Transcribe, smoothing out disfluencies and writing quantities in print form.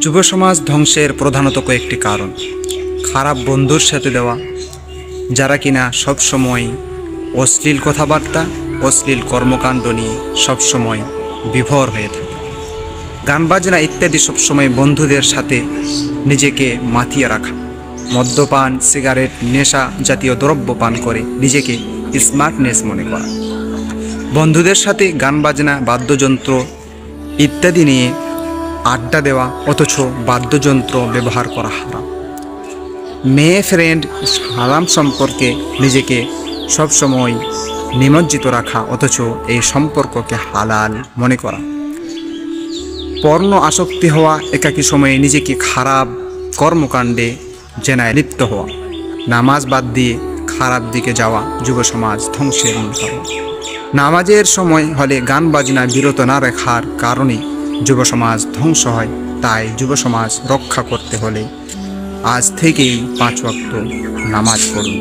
যুব সমাজ ধ্বংসের প্রধানত কয়েকটি কারণ। খারাপ বন্ধুর সাথে দেওয়া, যারা কিনা সবসময় অশ্লীল কথাবার্তা, অশ্লীল কর্মকাণ্ড নিয়ে সবসময় বিভোর হয়ে থাকে। গান বাজনা ইত্যাদি সবসময় বন্ধুদের সাথে নিজেকে মাতিয়ে রাখা, মদ্যপান, সিগারেট, নেশা জাতীয় দ্রব্য পান করে নিজেকে স্মার্টনেস মনে করা, বন্ধুদের সাথে গান বাজনা, বাদ্যযন্ত্র ইত্যাদি নিয়ে আড্ডা দেওয়া অথচ বাদ্যযন্ত্র ব্যবহার করা হারাম, মেয়ে ফ্রেন্ড হারাম সম্পর্কে নিজেকে সবসময় নিমজ্জিত রাখা অথচ এই সম্পর্ককে হালাল মনে করা, পর্ণ আসক্তি হওয়া, একাকী সময়ে নিজেকে খারাপ কর্মকাণ্ডে জেনায় লিপ্ত হওয়া, নামাজ বাদ দিয়ে খারাপ দিকে যাওয়া যুব সমাজ ধ্বংসের মূল কারণ। নামাজের সময় হলে গান বাজনা বিরত না রাখার কারণে যুব সমাজ ধ্বংস হয়। তাই যুব সমাজ রক্ষা করতে হলে আজ থেকেই 5 ওয়াক্ত নামাজ পড়ুন।